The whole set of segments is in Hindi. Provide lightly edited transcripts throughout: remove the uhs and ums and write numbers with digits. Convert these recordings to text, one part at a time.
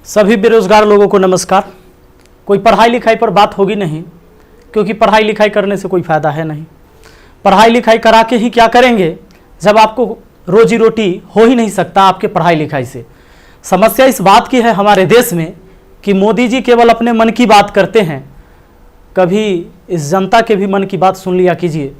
सभी बेरोजगार लोगों को नमस्कार। कोई पढ़ाई लिखाई पर बात होगी नहीं, क्योंकि पढ़ाई लिखाई करने से कोई फायदा है नहीं। पढ़ाई लिखाई करा के ही क्या करेंगे जब आपको रोजी रोटी हो ही नहीं सकता आपके पढ़ाई लिखाई से। समस्या इस बात की है हमारे देश में कि मोदी जी केवल अपने मन की बात करते हैं। कभी इस जनता के भी मन की बात सुन लिया कीजिए।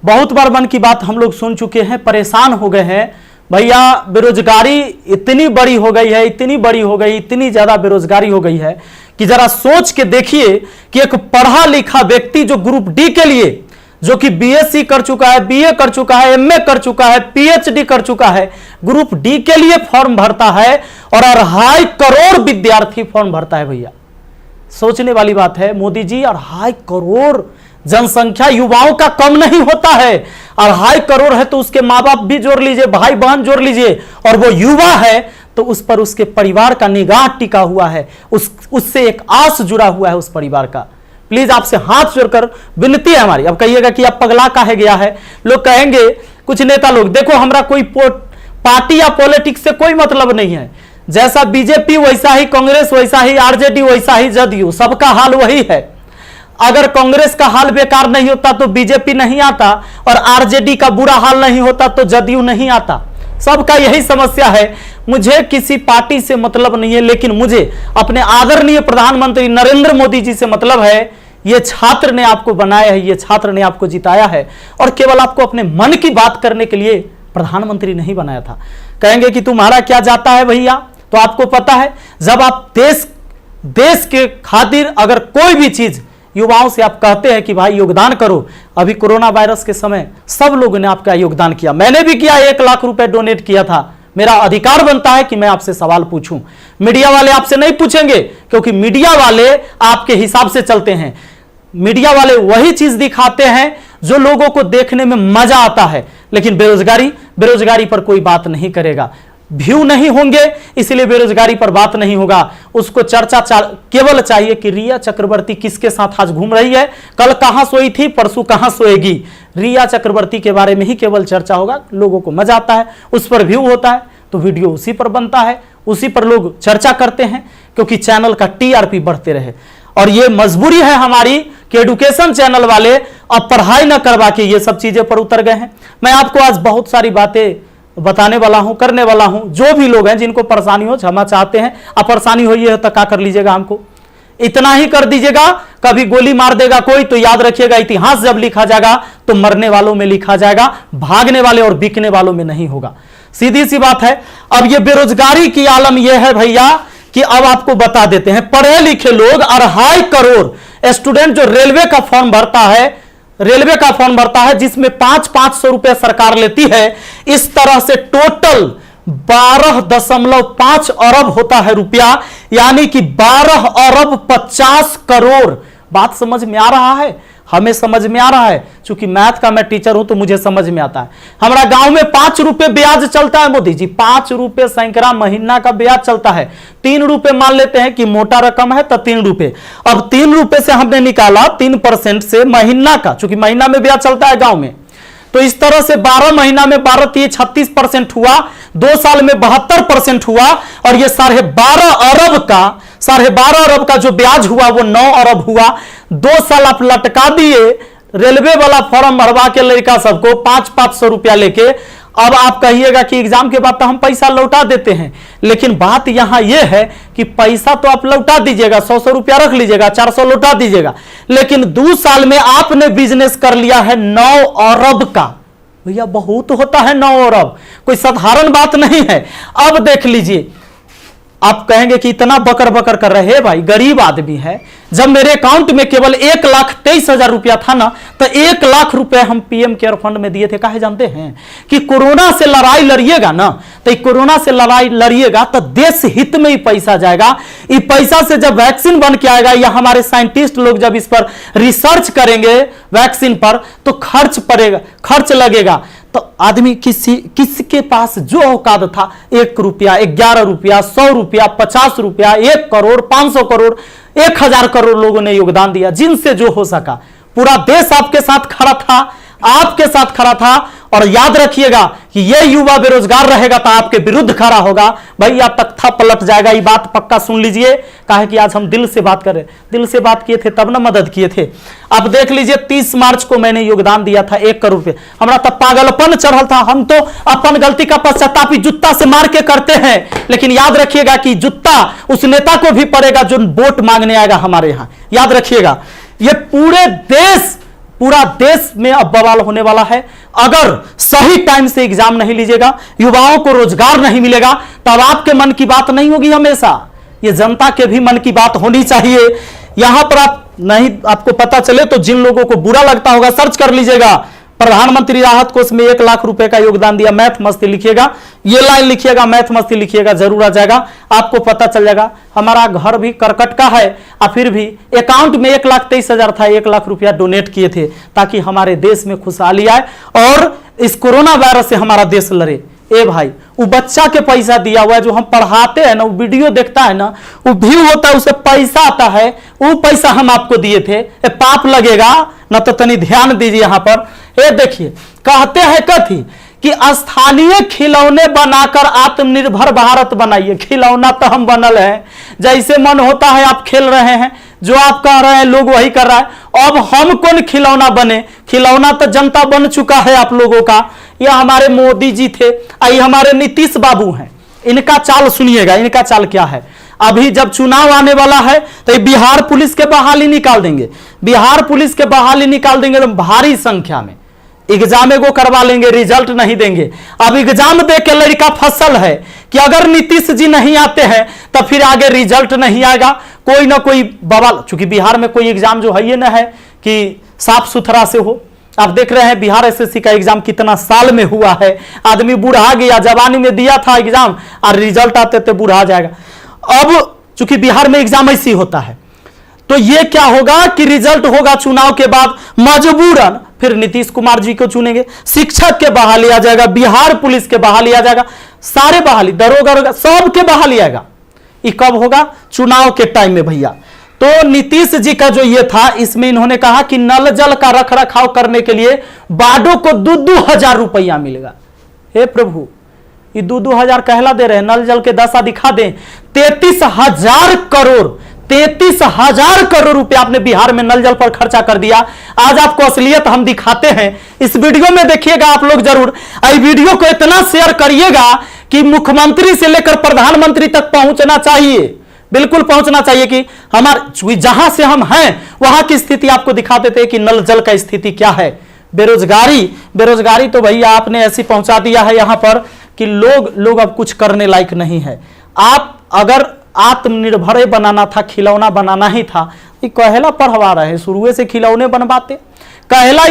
बहुत बार मन की बात हम लोग सुन चुके हैं, परेशान हो गए हैं। भैया बेरोजगारी इतनी बड़ी हो गई है, इतनी बड़ी हो गई, इतनी ज़्यादा बेरोजगारी हो गई है कि जरा सोच के देखिए कि एक पढ़ा लिखा व्यक्ति जो ग्रुप डी के लिए, जो कि बीएससी कर चुका है, बीए कर चुका है, एमए कर चुका है, पीएचडी कर चुका है, ग्रुप डी के लिए फॉर्म भरता है और 2.5 करोड़ विद्यार्थी फॉर्म भरता है। भैया सोचने वाली बात है। मोदी जी 2.5 करोड़ जनसंख्या युवाओं का कम नहीं होता है। 2.5 करोड़ है तो उसके माँ बाप भी जोड़ लीजिए, भाई बहन जोड़ लीजिए, और वो युवा है तो उस पर उसके परिवार का निगाह टिका हुआ है, उससे एक आस जुड़ा हुआ है उस परिवार का। प्लीज आपसे हाथ जोड़कर विनती है हमारी। अब कहिएगा कि आप पगला काहे गया है। लोग कहेंगे, कुछ नेता लोग, देखो हमारा कोई पार्टी या पॉलिटिक्स से कोई मतलब नहीं है। जैसा बीजेपी वैसा ही कांग्रेस, वैसा ही आरजेडी, वैसा ही जदयू, सबका हाल वही है। अगर कांग्रेस का हाल बेकार नहीं होता तो बीजेपी नहीं आता, और आरजेडी का बुरा हाल नहीं होता तो जदयू नहीं आता। सबका यही समस्या है। मुझे किसी पार्टी से मतलब नहीं है, लेकिन मुझे अपने आदरणीय प्रधानमंत्री नरेंद्र मोदी जी से मतलब है। ये छात्र ने आपको बनाया है, ये छात्र ने आपको जिताया है, और केवल आपको अपने मन की बात करने के लिए प्रधानमंत्री नहीं बनाया था। कहेंगे कि तुम्हारा क्या जाता है भैया, तो आपको पता है जब आप देश के खातिर अगर कोई भी चीज युवाओं से आप कहते हैं कि भाई योगदान करो। अभी कोरोना वायरस के समय सब लोगों ने आपका योगदान किया, मैंने भी किया, 1 लाख रुपए डोनेट किया था। मेरा अधिकार बनता है कि मैं आपसे सवाल पूछूं। मीडिया वाले आपसे नहीं पूछेंगे, क्योंकि मीडिया वाले आपके हिसाब से चलते हैं। मीडिया वाले वही चीज दिखाते हैं जो लोगों को देखने में मजा आता है, लेकिन बेरोजगारी पर कोई बात नहीं करेगा। व्यू नहीं होंगे, इसलिए बेरोजगारी पर बात नहीं होगा। उसको चर्चा केवल चाहिए कि रिया चक्रवर्ती किसके साथ आज घूम रही है, कल कहां सोई थी, परसों कहां सोएगी। रिया चक्रवर्ती के बारे में ही केवल चर्चा होगा। लोगों को मजा आता है, उस पर व्यू होता है तो वीडियो उसी पर बनता है, उसी पर लोग चर्चा करते हैं, क्योंकि चैनल का टीआरपी बढ़ते रहे। और ये मजबूरी है हमारी कि एडुकेशन चैनल वाले अब पढ़ाई न करवा के ये सब चीजें पर उतर गए हैं। मैं आपको आज बहुत सारी बातें बताने वाला हूं, करने वाला हूं। जो भी लोग हैं जिनको परेशानी हो, क्षमा चाहते हैं। अब परेशानी हुई है तो क्या कर लीजिएगा, हमको इतना ही कर दीजिएगा। कभी गोली मार देगा कोई तो याद रखिएगा, इतिहास जब लिखा जाएगा तो मरने वालों में लिखा जाएगा, भागने वाले और बिकने वालों में नहीं होगा। सीधी सी बात है। अब ये बेरोजगारी की आलम यह है भैया कि अब आपको बता देते हैं, पढ़े लिखे लोग 2.5 करोड़ स्टूडेंट जो रेलवे का फॉर्म भरता है, जिसमें 500 रुपए सरकार लेती है। इस तरह से टोटल 12.5 अरब होता है रुपया, यानी कि 12 अरब 50 करोड़। बात समझ में आ रहा है? हमें समझ में आ रहा है। चूंकि मैथ का मैं टीचर हूं तो मुझे समझ में आता है। हमारा गांव में 5 रुपए ब्याज चलता है मोदी जी, 5 रुपए सैकड़ा महीना का ब्याज चलता है। 3 रुपए मान लेते हैं कि मोटा रकम है तो 3 रुपए। अब 3 रुपए से हमने निकाला 3% से महीना का, चूंकि महीना में ब्याज चलता है गांव में, तो इस तरह से 12 महीना में 36% हुआ, 2 साल में 72% हुआ, और ये 12.5 अरब का जो ब्याज हुआ वो 9 अरब हुआ। 2 साल आप लटका दिए रेलवे वाला फॉर्म भरवा के लड़का सबको 500 रुपया लेके। अब आप कहिएगा कि एग्जाम के बाद तो हम पैसा लौटा देते हैं, लेकिन बात यहां यह है कि पैसा तो आप लौटा दीजिएगा, 100 रुपया रख लीजिएगा, 400 लौटा दीजिएगा, लेकिन 2 साल में आपने बिजनेस कर लिया है 9 अरब का। भैया बहुत होता है 9 अरब, कोई साधारण बात नहीं है। अब देख लीजिए, आप कहेंगे कि इतना बकर बकर कर रहे हैं, भाई गरीब आदमी है। जब मेरे अकाउंट में केवल 1,23,000 रुपया था ना, तो 1 लाख रुपए हम पीएम केयर फंड में दिए थे। काहे जानते हैं? कि कोरोना से लड़ाई लड़िएगा ना, तो कोरोना से लड़ाई लड़िएगा तो देश हित में ही पैसा जाएगा। इस पैसा से जब वैक्सीन बन के आएगा, या हमारे साइंटिस्ट लोग जब इस पर रिसर्च करेंगे वैक्सीन पर, तो खर्च लगेगा। तो आदमी किसके पास जो औकात था, 1 रुपया, 11 रुपया, 100 रुपया, 50 रुपया, 1 करोड़, 500 करोड़, 1000 करोड़ लोगों ने योगदान दिया, जिनसे जो हो सका। पूरा देश आपके साथ खड़ा था, आपके साथ खड़ा था, और याद रखिएगा कि ये युवा बेरोजगार रहेगा तो आपके विरुद्ध खड़ा होगा, भैया तख्ता पलट जाएगा। ये बात पक्का सुन लीजिए, काहे कि आज हम दिल से बात कर रहे, दिल से बात किए थे तब ना मदद किए थे। अब देख लीजिए 30 मार्च को मैंने योगदान दिया था 1 करोड़ रुपए, हमारा तब पागलपन चढ़ल था। हम तो अपन गलती का पश्चाताप जूता से मार के करते हैं, लेकिन याद रखिएगा कि जूता उस नेता को भी पड़ेगा जो वोट मांगने आएगा हमारे यहां। याद रखिएगा, ये पूरा देश में अब बवाल होने वाला है। अगर सही टाइम से एग्जाम नहीं लीजिएगा, युवाओं को रोजगार नहीं मिलेगा, तब आपके मन की बात नहीं होगी हमेशा, ये जनता के भी मन की बात होनी चाहिए। यहां पर आप नहीं, आपको पता चले तो जिन लोगों को बुरा लगता होगा सर्च कर लीजिएगा, प्रधानमंत्री राहत कोष में 1 लाख रुपए का योगदान दिया। मैथ मस्ती लिखिएगा, ये लाइन लिखिएगा, मैथ मस्ती लिखिएगा, जरूर आ जाएगा, आपको पता चल जाएगा। हमारा घर भी करकट का है और फिर भी अकाउंट में 1,23,000 था, 1 लाख रुपया डोनेट किए थे ताकि हमारे देश में खुशहाली आए और इस कोरोना वायरस से हमारा देश लड़े। ए भाई, वो बच्चा के पैसा दिया हुआ है, जो हम पढ़ाते हैं ना, वो वीडियो देखता है ना, वो व्यू होता है, उसे पैसा आता है, वो पैसा हम आपको दिए थे। पाप लगेगा ना, तो तनी ध्यान दीजिए यहां पर। ये देखिए, कहते हैं कथी कि स्थानीय खिलौने बनाकर आत्मनिर्भर भारत बनाइए। खिलौना तो हम बनल है, जैसे मन होता है आप खेल रहे हैं, जो आप कह रहे हैं लोग वही कर रहा है। अब हम कौन खिलौना बने? खिलौना तो जनता बन चुका है आप लोगों का। ये हमारे मोदी जी थे, ये हमारे नीतीश बाबू हैं। इनका चाल सुनिएगा, इनका चाल क्या है। अभी जब चुनाव आने वाला है तो बिहार पुलिस के बहाली निकाल देंगे, बिहार पुलिस के बहाली निकाल देंगे तो भारी संख्या में एग्जाम एगो करवा लेंगे, रिजल्ट नहीं देंगे। अब एग्जाम दे के लड़का फसल है कि अगर नीतीश जी नहीं आते हैं तो फिर आगे रिजल्ट नहीं आएगा, कोई ना कोई बवाल। चूंकि बिहार में कोई एग्जाम जो है ये ना है कि साफ सुथरा से हो। आप देख रहे हैं बिहार एसएससी का एग्जाम कितना साल में हुआ है, आदमी बूढ़ा गया, जवानी में दिया था एग्जाम और रिजल्ट आते थे बूढ़ा जाएगा। अब चूंकि बिहार में एग्जाम ऐसी होता है, तो ये क्या होगा कि रिजल्ट होगा चुनाव के बाद, मजबूरन फिर नीतीश कुमार जी को चुनेंगे, शिक्षक के बहाली आ जाएगा, बिहार पुलिस के बहाली आ जाएगा, सारे बहाली, दरोगा सब के बहाली आएगा। ये कब होगा? चुनाव के टाइम में भैया। तो नीतीश जी का जो ये था, इसमें इन्होंने कहा कि नल जल का रख रखाव करने के लिए बाडो को 2-2 हजार रुपया मिलेगा। हे प्रभु, ये 2-2 हजार कहला दे रहे हैं, नल जल के दशा दिखा दें। 33,000 करोड़, 33,000 करोड़ रुपया आपने बिहार में नल जल पर खर्चा कर दिया। आज आपको असलियत हम दिखाते हैं, इस वीडियो में देखिएगा आप लोग जरूर। इस वीडियो को इतना शेयर करिएगा कि मुख्यमंत्री से लेकर प्रधानमंत्री तक पहुंचना चाहिए, बिल्कुल पहुंचना चाहिए कि हमारे जहां से हम हैं वहां की स्थिति आपको दिखा देते हैं कि नल जल का स्थिति क्या है। बेरोजगारी तो भैया आपने ऐसी पहुंचा दिया है यहां पर कि लोग अब कुछ करने लायक नहीं है। आप अगर आत्मनिर्भर बनाना था, खिलौना बनाना ही था, ये कहेला पढ़वा रहे, शुरू से खिलौने बनवाते। कहेला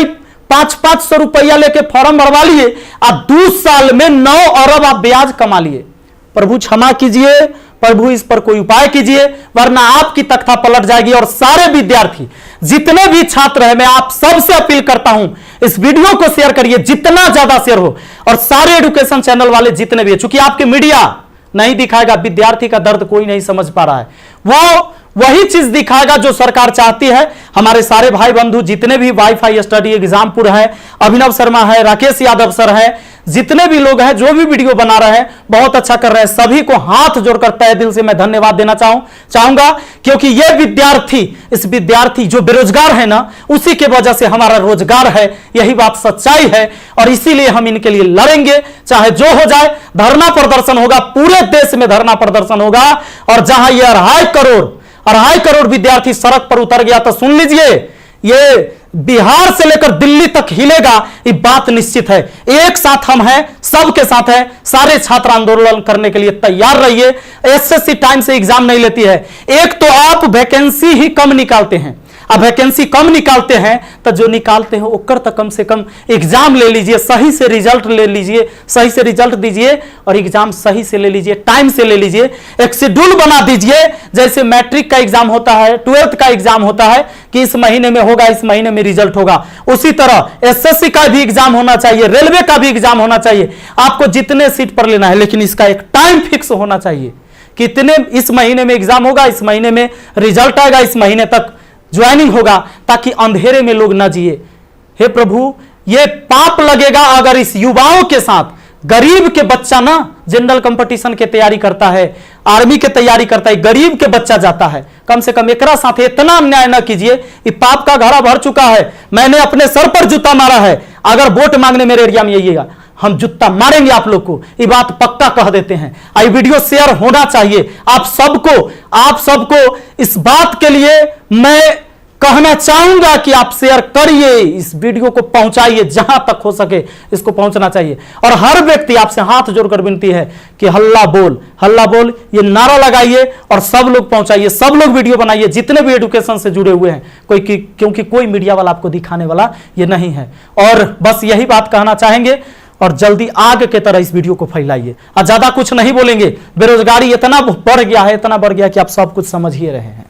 500-500 रुपया लेके फॉर्म भरवा लिए और 2 साल में 9 अरब आप ब्याज कमा लिए। प्रभु क्षमा कीजिए, प्रभु इस पर कोई उपाय कीजिए, वरना आपकी तख्ता पलट जाएगी। और सारे विद्यार्थी, जितने भी छात्र हैं, मैं आप सबसे अपील करता हूं, इस वीडियो को शेयर करिए, जितना ज्यादा शेयर हो। और सारे एजुकेशन चैनल वाले जितने भी, चूंकि आपके मीडिया नहीं दिखाएगा, विद्यार्थी का दर्द कोई नहीं समझ पा रहा है, वो वही चीज दिखाएगा जो सरकार चाहती है। हमारे सारे भाई बंधु जितने भी वाईफाई स्टडी एग्जामपुर है, अभिनव शर्मा है, राकेश यादव सर है, जितने भी लोग हैं जो भी वीडियो बना रहे हैं बहुत अच्छा कर रहे हैं, सभी को हाथ जोड़कर तहे दिल से मैं धन्यवाद देना चाहूंगा। क्योंकि ये विद्यार्थी जो बेरोजगार है ना, उसी के वजह से हमारा रोजगार है, यही बात सच्चाई है। और इसीलिए हम इनके लिए लड़ेंगे, चाहे जो हो जाए। धरना प्रदर्शन होगा, पूरे देश में धरना प्रदर्शन होगा। और जहां ये 2.5 करोड़ विद्यार्थी सड़क पर उतर गया, तो सुन लीजिए, ये बिहार से लेकर दिल्ली तक हिलेगा, ये बात निश्चित है। एक साथ हम हैं, सबके साथ हैं। सारे छात्र आंदोलन करने के लिए तैयार रहिए। एसएससी टाइम से एग्जाम नहीं लेती है। एक तो आप वैकेंसी ही कम निकालते हैं, अब वैकेंसी कम निकालते हैं तो जो निकालते हैं ओकर तो कम से कम एग्जाम ले लीजिए, सही से रिजल्ट ले लीजिए, सही से रिजल्ट दीजिए और एग्जाम सही से ले लीजिए, टाइम से ले लीजिए। एक शेड्यूल बना दीजिए, जैसे मैट्रिक का एग्जाम होता है, 12th का एग्जाम होता है कि इस महीने में होगा, इस महीने में रिजल्ट होगा। उसी तरह एसएससी का भी एग्जाम होना चाहिए, रेलवे का भी एग्जाम होना चाहिए। आपको जितने सीट पर लेना है, लेकिन इसका एक टाइम फिक्स होना चाहिए। कितने इस महीने में एग्जाम होगा, इस महीने में रिजल्ट आएगा, इस महीने तक ज्वाइनिंग होगा, ताकि अंधेरे में लोग ना जिए। हे प्रभु, ये पाप लगेगा अगर इस युवाओं के साथ गरीब के बच्चा ना जनरल कंपटीशन के तैयारी करता है, आर्मी के तैयारी करता है, गरीब के बच्चा जाता है, कम से कम एकरा साथ इतना अन्याय ना कीजिए। ये पाप का घड़ा भर चुका है। मैंने अपने सर पर जूता मारा है। अगर वोट मांगने मेरे एरिया में आइएगा, हम जूता मारेंगे आप लोग को, ये बात पक्का कह देते हैं। आई वीडियो शेयर होना चाहिए। आप सबको इस बात के लिए मैं कहना चाहूंगा कि आप शेयर करिए, इस वीडियो को पहुंचाइए, जहां तक हो सके इसको पहुंचना चाहिए। और हर व्यक्ति आपसे हाथ जोड़कर विनती है कि हल्ला बोल ये नारा लगाइए और सब लोग पहुंचाइए, सब लोग वीडियो बनाइए, जितने भी एजुकेशन से जुड़े हुए हैं, क्योंकि कोई मीडिया वाला आपको दिखाने वाला ये नहीं है। और बस यही बात कहना चाहेंगे और जल्दी आग के तरह इस वीडियो को फैलाइए। और ज्यादा कुछ नहीं बोलेंगे। बेरोजगारी इतना बढ़ गया है कि आप सब कुछ समझ ही रहे हैं।